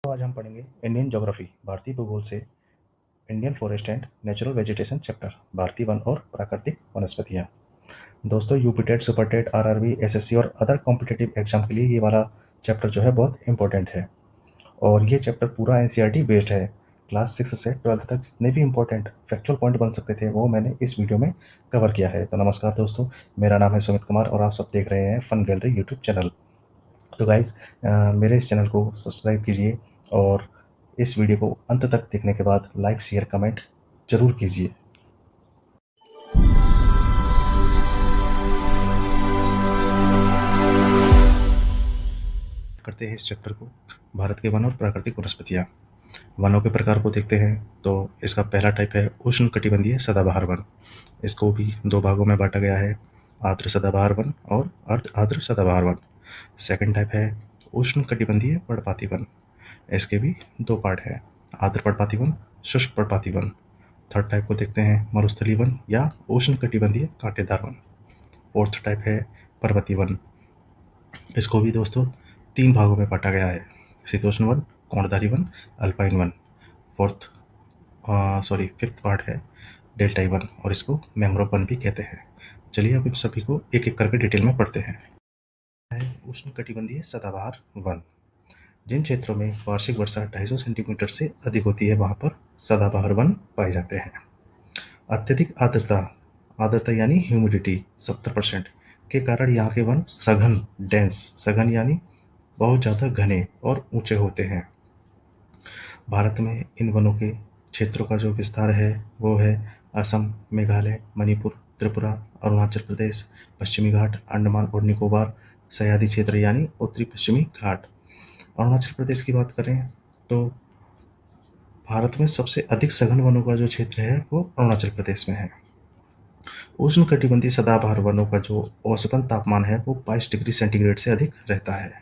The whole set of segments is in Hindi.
तो आज हम पढ़ेंगे इंडियन ज्योग्राफी भारतीय भूगोल से Indian forest and natural vegetation chapter भारतीय वन और प्राकृतिक वनस्पतियाँ। दोस्तों UP TET, super TET, RRB, SSC और अदर कॉम्पिटिटिव एग्जाम के लिए ये वाला चैप्टर जो है बहुत इंपॉर्टेंट है और ये चैप्टर पूरा एनसीईआरटी बेस्ड है। क्लास 6 से 12th तक जितने भी इंपॉर्टेंट फैक्चुअल पॉइंट बन सकते थे वो मैंने इस वीडियो में कवर किया है। तो नमस्कार दोस्तों, मेरा नाम है सुमित कुमार और आप सब देख रहे हैं फन गैलरी यूट्यूब चैनल। तो गाइज़ मेरे इस चैनल को सब्सक्राइब कीजिए और इस वीडियो को अंत तक देखने के बाद लाइक, शेयर, कमेंट ज़रूर कीजिए। करते हैं इस चैप्टर को, भारत के वन और प्राकृतिक वनस्पतियाँ। वनों के प्रकार को देखते हैं तो इसका पहला टाइप है उष्णकटिबंधीय सदाबहार वन। इसको भी दो भागों में बांटा गया है, आर्द्र सदाबहार वन और अर्ध आर्द्र सदाबहार वन। सेकंड टाइप है उष्णकटिबंधीय पर्णपाती वन। इसके भी दो पार्ट है, आर्द्र पर्णपाती वन, शुष्क पर्णपाती वन। थर्ड टाइप को देखते हैं मरुस्थलीय वन या उष्णकटिबंधीय कांटेदार वन। फोर्थ टाइप है पर्वतीय वन। इसको भी दोस्तों तीन भागों में बांटा गया है, शीतोष्ण वन, कोणधारी वन, अल्पाइन वन। फिफ्थ पार्ट है डेल्टाई वन और इसको मैंग्रोव वन भी कहते हैं। चलिए अब इन सभी को एक एक करके डिटेल में पढ़ते हैं। उष्णकटिबंधीय सदाबहार वन। जिन क्षेत्रों में वार्षिक वर्षा 250 सेंटीमीटर से अधिक होती है वहां पर सदाबहार वन पाए जाते हैं। अत्यधिक आर्द्रता यानी ह्यूमिडिटी 70% के कारण यहाँ के वन सघन सघन यानी बहुत ज़्यादा घने और ऊंचे होते हैं। भारत में इन वनों के क्षेत्रों का जो विस्तार है वो है असम, मेघालय, मणिपुर, त्रिपुरा, अरुणाचल प्रदेश, पश्चिमी घाट, अंडमान और निकोबार, सह्याद्री क्षेत्र यानी उत्तरी पश्चिमी घाट। अरुणाचल प्रदेश की बात करें तो भारत में सबसे अधिक सघन वनों का जो क्षेत्र है वो अरुणाचल प्रदेश में है। उष्णकटिबंधीय सदाबहार वनों का जो औसतन तापमान है वो 22 डिग्री सेंटीग्रेड से अधिक रहता है।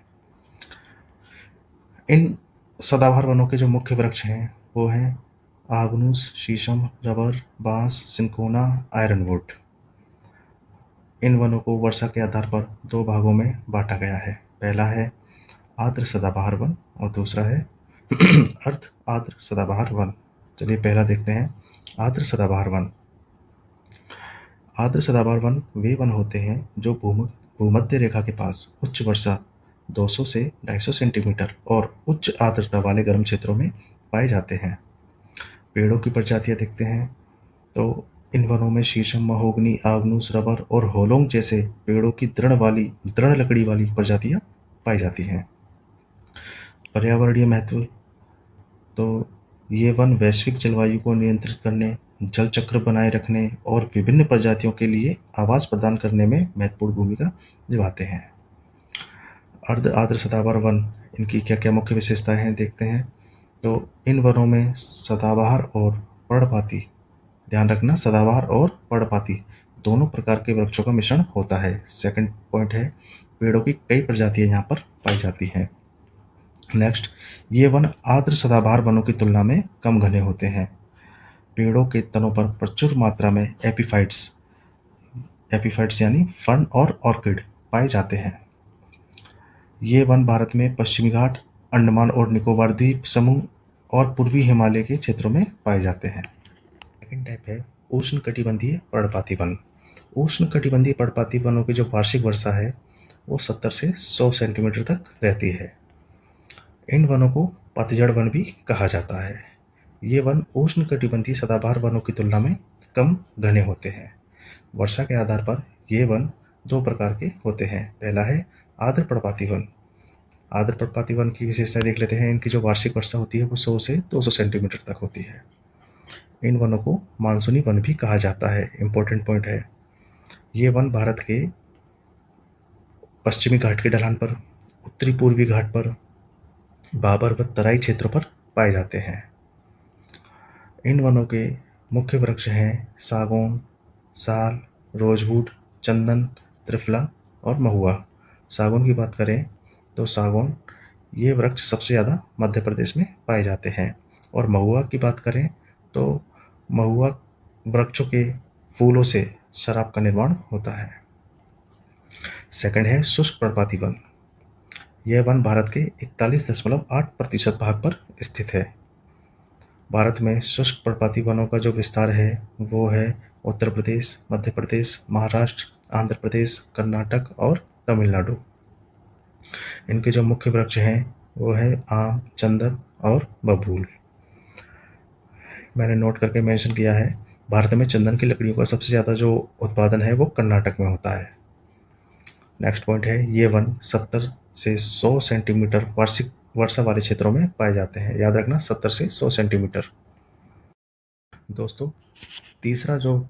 इन सदाबहार वनों के जो मुख्य वृक्ष हैं वो हैं आगनूस, शीशम, रबर, बांस, सिंकोना, आयरनवुड। इन वनों को वर्षा के आधार पर दो भागों में बांटा गया है, पहला है आर्द्र सदाबहार वन और दूसरा है अर्ध आर्द्र सदाबहार वन। चलिए पहला देखते हैं आर्द्र सदाबहार वन। आर्द्र सदाबहार वन वे वन होते हैं जो भूमध्य रेखा के पास उच्च वर्षा 200 से 250 सेंटीमीटर और उच्च आर्द्रता वाले गर्म क्षेत्रों में पाए जाते हैं। पेड़ों की प्रजातियां देखते हैं तो इन वनों में शीशम, महोगनी, आगनूस, रबर और होलोंग जैसे पेड़ों की दृढ़ लकड़ी वाली प्रजातियां पाई जाती हैं। पर्यावरणीय महत्व तो ये वन वैश्विक जलवायु को नियंत्रित करने, जल चक्र बनाए रखने और विभिन्न प्रजातियों के लिए आवास प्रदान करने में महत्वपूर्ण भूमिका निभाते हैं। अर्ध आर्द्र सदाबहार वन, इनकी क्या क्या मुख्य विशेषताएं हैं देखते हैं। तो इन वनों में सदाबहार और पर्णपाती, ध्यान रखना सदाबहार और पर्णपाती दोनों प्रकार के वृक्षों का मिश्रण होता है। सेकंड पॉइंट है पेड़ों की कई प्रजातियां यहाँ पर पाई जाती हैं। नेक्स्ट, ये वन आर्द्र सदाबहार वनों की तुलना में कम घने होते हैं। पेड़ों के तनों पर प्रचुर मात्रा में एपीफाइट्स यानी फर्न और ऑर्किड पाए जाते हैं। ये वन भारत में पश्चिमी घाट, अंडमान और निकोबार द्वीप समूह और पूर्वी हिमालय के क्षेत्रों में पाए जाते हैं। सेकंड टाइप है उष्णकटिबंधीय पर्णपाती वन। उष्णकटिबंधीय पर्णपाती वनों की जो वार्षिक वर्षा है वो 70 से 100 सेंटीमीटर तक रहती है। इन वनों को पतझड़ वन भी कहा जाता है। ये वन उष्णकटिबंधीय सदाबहार वनों की तुलना में कम घने होते हैं। वर्षा के आधार पर ये वन दो प्रकार के होते हैं, पहला है आर्द्र पर्णपाती वन। आर्द्र पर्णपाती वन की विशेषताएं देख लेते हैं। इनकी जो वार्षिक वर्षा होती है वो 100 से 200 सेंटीमीटर तक होती है। इन वनों को मानसूनी वन भी कहा जाता है, इंपॉर्टेंट पॉइंट है। ये वन भारत के पश्चिमी घाट के ढलान पर, उत्तरी पूर्वी घाट पर, बाबर व तराई क्षेत्रों पर पाए जाते हैं। इन वनों के मुख्य वृक्ष हैं सागौन, साल, रोजवुड, चंदन, त्रिफला और महुआ। सागौन की बात करें तो सागौन ये वृक्ष सबसे ज़्यादा मध्य प्रदेश में पाए जाते हैं और महुआ की बात करें तो महुआ वृक्षों के फूलों से शराब का निर्माण होता है। सेकंड है शुष्क पर्णपाती वन। यह वन भारत के 41.8% भाग पर स्थित है। भारत में शुष्क पर्णपाती वनों का जो विस्तार है वो है उत्तर प्रदेश, मध्य प्रदेश, महाराष्ट्र, आंध्र प्रदेश, कर्नाटक और तमिलनाडु। इनके जो मुख्य वृक्ष हैं वो है आम, चंदन और बबूल। मैंने नोट करके मेंशन किया है, भारत में चंदन की लकड़ियों का सबसे ज़्यादा जो उत्पादन है वो कर्नाटक में होता है। नेक्स्ट पॉइंट है, ये वन 70 से 100 सेंटीमीटर वार्षिक वर्षा वाले क्षेत्रों में पाए जाते हैं। याद रखना, 70 से 100 सेंटीमीटर। दोस्तों, तीसरा जो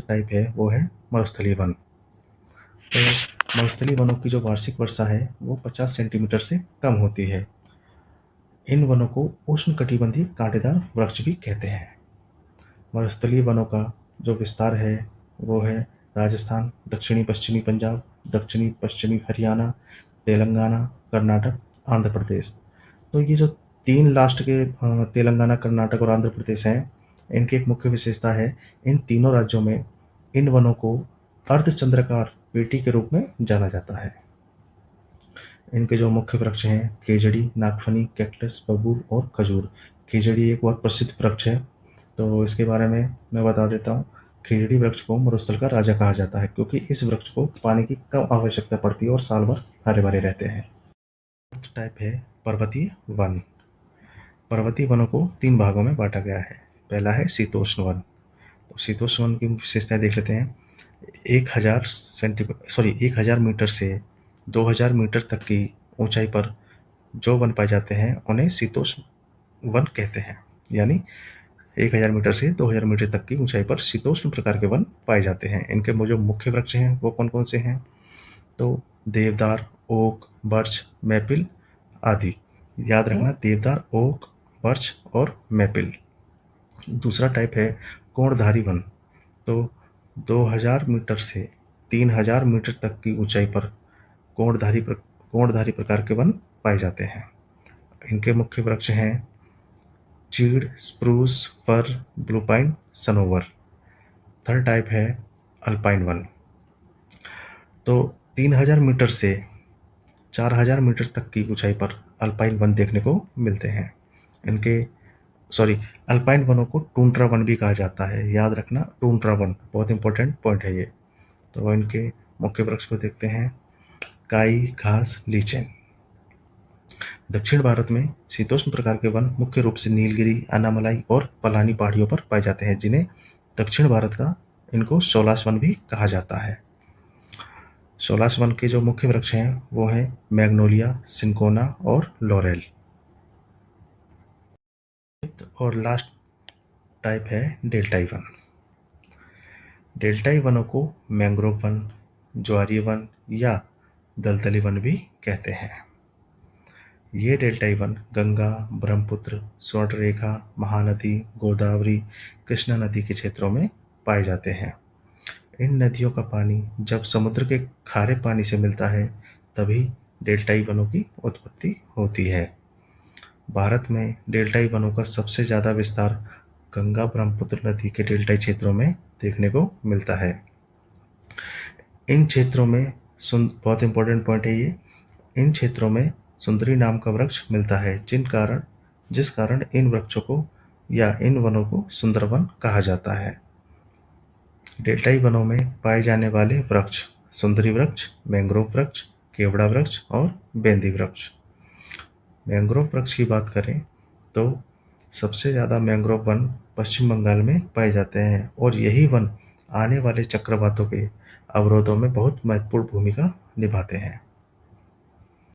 टाइप है वो है मरुस्थलीय वन। तो मरुस्थलीय वनों की जो वार्षिक वर्षा है वो 50 सेंटीमीटर से कम होती है। इन वनों को उष्णकटिबंधीय कांटेदार वृक्ष भी कहते हैं। मरुस्थलीय वनों का जो विस्तार है वो है राजस्थान, दक्षिणी पश्चिमी पंजाब, दक्षिणी पश्चिमी हरियाणा, तेलंगाना, कर्नाटक, आंध्र प्रदेश। तो ये जो तीन लास्ट के तेलंगाना, कर्नाटक और आंध्र प्रदेश हैं, इनकी एक मुख्य विशेषता है, इन तीनों राज्यों में इन वनों को अर्धचंद्राकार पेटी के रूप में जाना जाता है। इनके जो मुख्य वृक्ष हैं खेजड़ी, नागफनी, कैक्टस, बबूल और खजूर। खेजड़ी एक बहुत प्रसिद्ध वृक्ष है, तो इसके बारे में मैं बता देता हूँ। खेजड़ी वृक्ष को मरुस्थल का राजा कहा जाता है क्योंकि इस वृक्ष को पानी की कम आवश्यकता पड़ती है और साल भर हरे भरे रहते हैं। फोर्थ टाइप है पर्वतीय वन। पर्वतीय वनों को 3 भागों में बांटा गया है। पहला है शीतोष्ण वन। तो शीतोष्ण वन की विशेषताएं देख लेते हैं। 1000 मीटर से 2000 मीटर तक की ऊंचाई पर जो वन पाए जाते हैं उन्हें शीतोष्ण वन कहते हैं। यानी 1000 मीटर से 2000 मीटर तक की ऊंचाई पर शीतोष्ण प्रकार के वन पाए जाते हैं। इनके जो मुख्य वृक्ष हैं वो कौन कौन से हैं? तो देवदार, ओक, बर्च, मैपिल आदि। याद रखना, देवदार, ओक, बर्च और मैपिल। दूसरा टाइप है कोणधारी वन। तो 2000 मीटर से 3000 मीटर तक की ऊंचाई पर कोणधारी प्रकार के वन पाए जाते हैं। इनके मुख्य वृक्ष हैं चीड़, स्प्रूस, फर, ब्लू पाइन, सनोवर। थर्ड टाइप है अल्पाइन वन। तो 3000 मीटर से 4000 मीटर तक की ऊंचाई पर अल्पाइन वन देखने को मिलते हैं। अल्पाइन वनों को टूंड्रा वन भी कहा जाता है। याद रखना, टूंड्रा वन बहुत इंपॉर्टेंट पॉइंट है ये। तो इनके मुख्य वृक्ष को देखते हैं, काई, घास, लीचेन। दक्षिण भारत में शीतोष्ण प्रकार के वन मुख्य रूप से नीलगिरी, अनामलाई और पलानी पहाड़ियों पर पाए जाते हैं, जिन्हें दक्षिण भारत का इनको सोलास वन भी कहा जाता है। सोलास वन के जो मुख्य वृक्ष हैं वो हैं मैग्नोलिया, सिंकोना और लॉरेल। और लास्ट टाइप है डेल्टाई वन। डेल्टाई वनों को मैंग्रोव वन, ज्वारीय वन या दलदली वन भी कहते हैं। ये डेल्टाई वन गंगा, ब्रह्मपुत्र, स्वर्णरेखा, महानदी, गोदावरी, कृष्णा नदी के क्षेत्रों में पाए जाते हैं। इन नदियों का पानी जब समुद्र के खारे पानी से मिलता है तभी डेल्टाई वनों की उत्पत्ति होती है। भारत में डेल्टाई वनों का सबसे ज़्यादा विस्तार गंगा ब्रह्मपुत्र नदी के डेल्टाई क्षेत्रों में देखने को मिलता है। इन क्षेत्रों में बहुत इंपॉर्टेंट पॉइंट है ये, इन क्षेत्रों में सुंदरी नाम का वृक्ष मिलता है, जिस कारण इन वृक्षों को या इन वनों को सुंदरवन कहा जाता है। डेल्टाई वनों में पाए जाने वाले वृक्ष सुंदरी वृक्ष, मैंग्रोव वृक्ष, केवड़ा वृक्ष और बेंदी वृक्ष। मैंग्रोव वृक्ष की बात करें तो सबसे ज़्यादा मैंग्रोव वन पश्चिम बंगाल में पाए जाते हैं और यही वन आने वाले चक्रवातों के अवरोधों में बहुत महत्वपूर्ण भूमिका निभाते हैं।